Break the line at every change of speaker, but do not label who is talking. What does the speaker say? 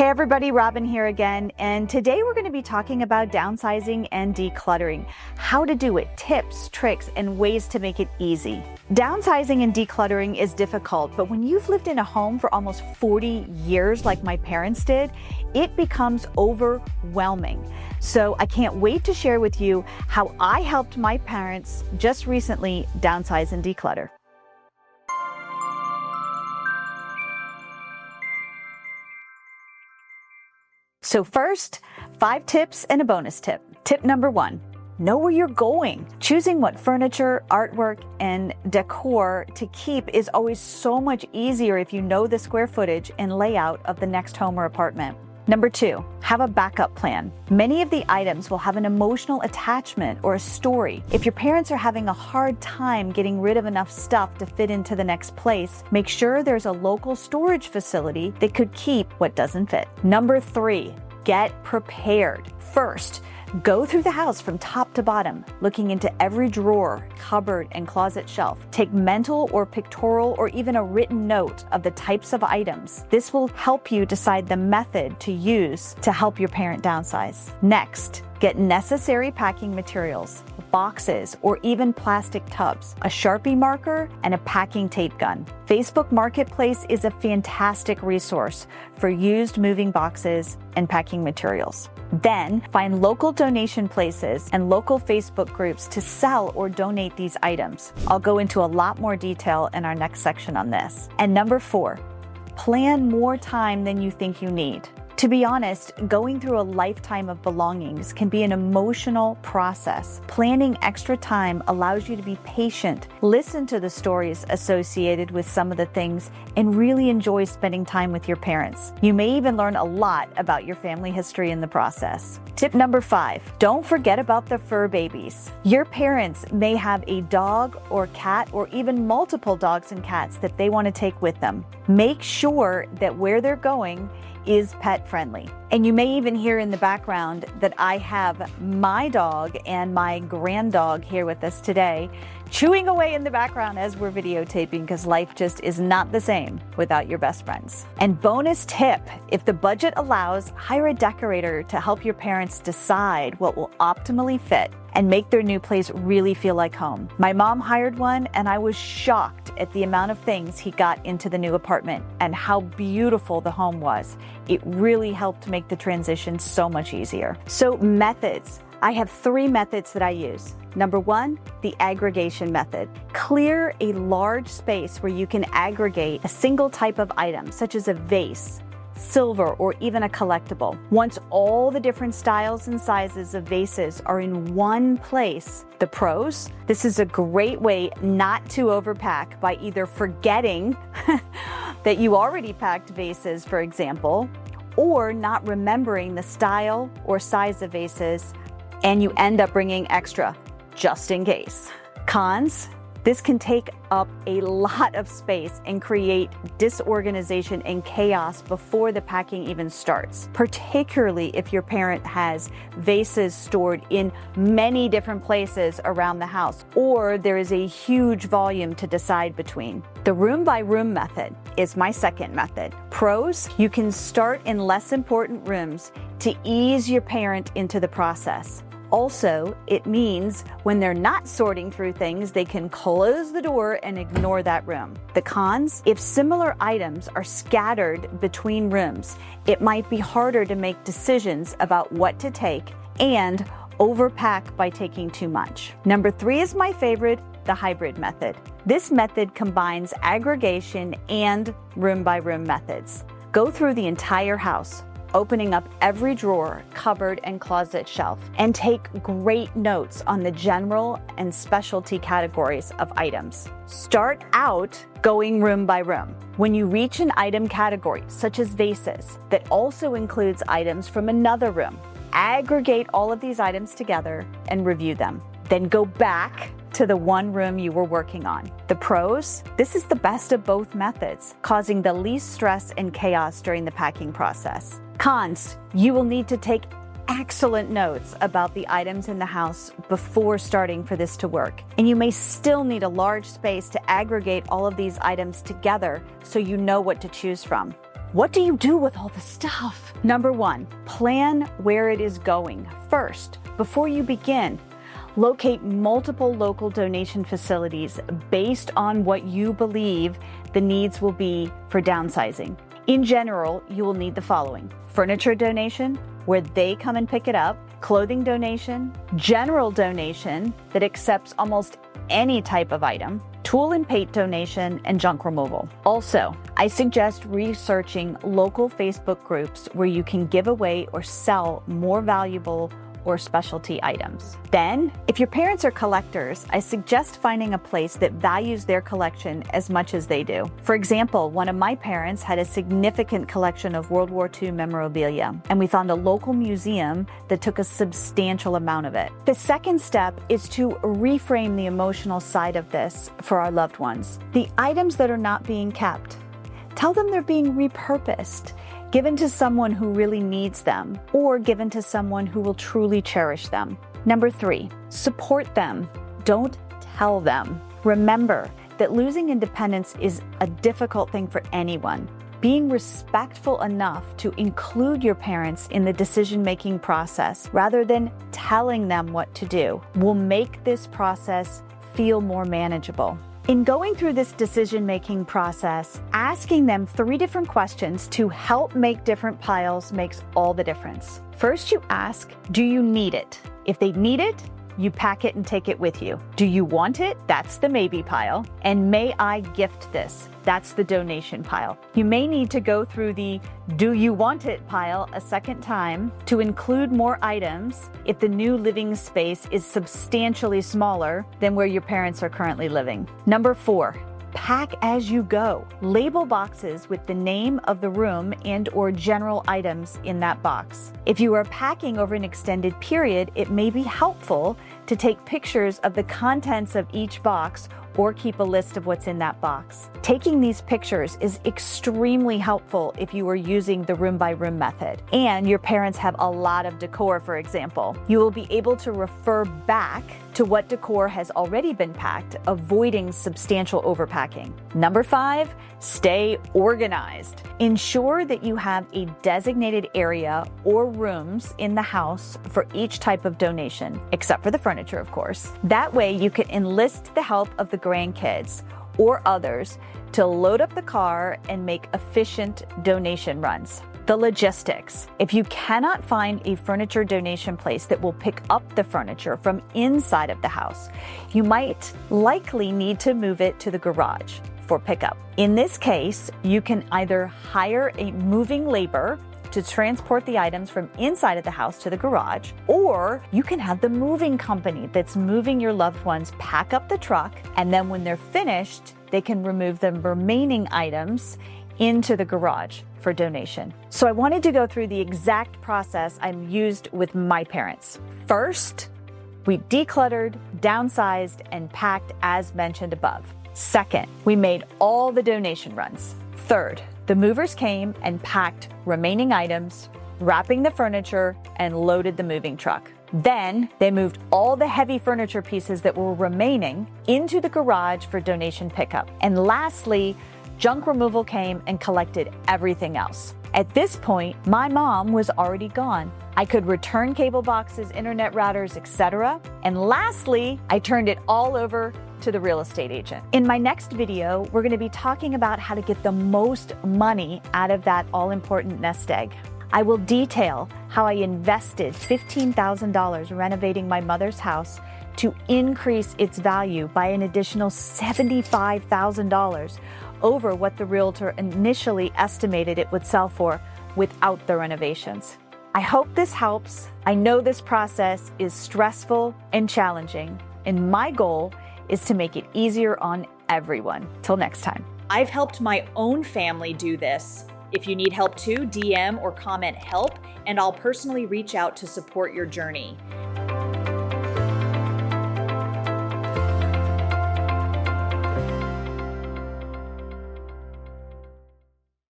everybody, Robin here again, and today we're going to be talking about downsizing and decluttering, how to do it, tips, tricks, and ways to make it easy. Downsizing and decluttering is difficult, but when you've lived in a home for almost 40 years like my parents did, it becomes overwhelming. So I can't wait to share with you how I helped my parents just recently downsize and declutter. So first, 5 tips and a bonus tip. Tip number 1, know where you're going. Choosing what furniture, artwork, and decor to keep is always so much easier if you know the square footage and layout of the next home or apartment. Number 2, have a backup plan. Many of the items will have an emotional attachment or a story. If your parents are having a hard time getting rid of enough stuff to fit into the next place, make sure there's a local storage facility that could keep what doesn't fit. Number 3, get prepared. First, go through the house from top to bottom, looking into every drawer, cupboard, and closet shelf. Take mental or pictorial or even a written note of the types of items. This will help you decide the method to use to help your parent downsize. Next, get necessary packing materials, boxes, or even plastic tubs, a Sharpie marker, and a packing tape gun. Facebook Marketplace is a fantastic resource for used moving boxes and packing materials. Then, find local donation places and local Facebook groups to sell or donate these items. I'll go into a lot more detail in our next section on this. And number 4, plan more time than you think you need. To be honest, going through a lifetime of belongings can be an emotional process. Planning extra time allows you to be patient, listen to the stories associated with some of the things, and really enjoy spending time with your parents. You may even learn a lot about your family history in the process. Tip number 5, don't forget about the fur babies. Your parents may have a dog or cat or even multiple dogs and cats that they want to take with them. Make sure that where they're going is pet friendly. And you may even hear in the background that I have my dog and my grand dog here with us today, chewing away in the background as we're videotaping, because life just is not the same without your best friends. And bonus tip, if the budget allows, hire a decorator to help your parents decide what will optimally fit and make their new place really feel like home. My mom hired one, and I was shocked at the amount of things he got into the new apartment and how beautiful the home was. It really helped make the transition so much easier. So methods. I have 3 methods that I use. Number 1, the aggregation method. Clear a large space where you can aggregate a single type of item, such as a vase, silver, or even a collectible. Once all the different styles and sizes of vases are in one place, the pros, this is a great way not to overpack by either forgetting that you already packed vases, for example, or not remembering the style or size of vases, and you end up bringing extra just in case. Cons, this can take up a lot of space and create disorganization and chaos before the packing even starts, particularly if your parent has vases stored in many different places around the house, or there is a huge volume to decide between. The room by room method is my second method. Pros, you can start in less important rooms to ease your parent into the process. Also, it means when they're not sorting through things, they can close the door and ignore that room. The cons, if similar items are scattered between rooms, it might be harder to make decisions about what to take and overpack by taking too much. Number 3 is my favorite, the hybrid method. This method combines aggregation and room by room methods. Go through the entire house, opening up every drawer, cupboard, and closet shelf, and take great notes on the general and specialty categories of items. Start out going room by room. When you reach an item category, such as vases, that also includes items from another room, aggregate all of these items together and review them. Then go back to the one room you were working on. The pros, this is the best of both methods, causing the least stress and chaos during the packing process. Cons, you will need to take excellent notes about the items in the house before starting for this to work. And you may still need a large space to aggregate all of these items together so you know what to choose from. What do you do with all the stuff? Number 1, plan where it is going. First, before you begin, locate multiple local donation facilities based on what you believe the needs will be for downsizing. In general, you will need the following: furniture donation, where they come and pick it up, clothing donation, general donation that accepts almost any type of item, tool and paint donation, and junk removal. Also, I suggest researching local Facebook groups where you can give away or sell more valuable or specialty items. Then, if your parents are collectors, I suggest finding a place that values their collection as much as they do. For example, one of my parents had a significant collection of World War II memorabilia, and we found a local museum that took a substantial amount of it. The second step is to reframe the emotional side of this for our loved ones. The items that are not being kept, tell them they're being repurposed, given to someone who really needs them, or given to someone who will truly cherish them. Number 3, support them. Don't tell them. Remember that losing independence is a difficult thing for anyone. Being respectful enough to include your parents in the decision-making process rather than telling them what to do will make this process feel more manageable. In going through this decision-making process, asking them 3 different questions to help make different piles makes all the difference. First, you ask, do you need it? If they need it, you pack it and take it with you. Do you want it? That's the maybe pile. And may I gift this? That's the donation pile. You may need to go through the do you want it pile a second time to include more items if the new living space is substantially smaller than where your parents are currently living. Number 4, pack as you go. Label boxes with the name of the room and or general items in that box. If you are packing over an extended period, it may be helpful to take pictures of the contents of each box or keep a list of what's in that box. Taking these pictures is extremely helpful if you are using the room by room method and your parents have a lot of decor, for example. You will be able to refer back to what decor has already been packed, avoiding substantial overpacking. Number 5, stay organized. Ensure that you have a designated area or rooms in the house for each type of donation, except for the furniture, of course. That way you can enlist the help of the grandkids or others to load up the car and make efficient donation runs. The logistics. If you cannot find a furniture donation place that will pick up the furniture from inside of the house, you might likely need to move it to the garage for pickup. In this case, you can either hire a moving labor to transport the items from inside of the house to the garage, or you can have the moving company that's moving your loved ones pack up the truck, and then when they're finished, they can remove the remaining items into the garage for donation. So I wanted to go through the exact process I used with my parents. First, we decluttered, downsized, and packed as mentioned above. Second, we made all the donation runs. Third, the movers came and packed remaining items, wrapping the furniture, and loaded the moving truck. Then they moved all the heavy furniture pieces that were remaining into the garage for donation pickup. And lastly, junk removal came and collected everything else. At this point, my mom was already gone. I could return cable boxes, internet routers, etc. And lastly, I turned it all over to the real estate agent. In my next video, we're going to be talking about how to get the most money out of that all-important nest egg. I will detail how I invested $15,000 renovating my mother's house to increase its value by an additional $75,000 over what the realtor initially estimated it would sell for without the renovations. I hope this helps. I know this process is stressful and challenging, and my goal is to make it easier on everyone. Till next time.
I've helped my own family do this. If you need help too, DM or comment help, and I'll personally reach out to support your journey.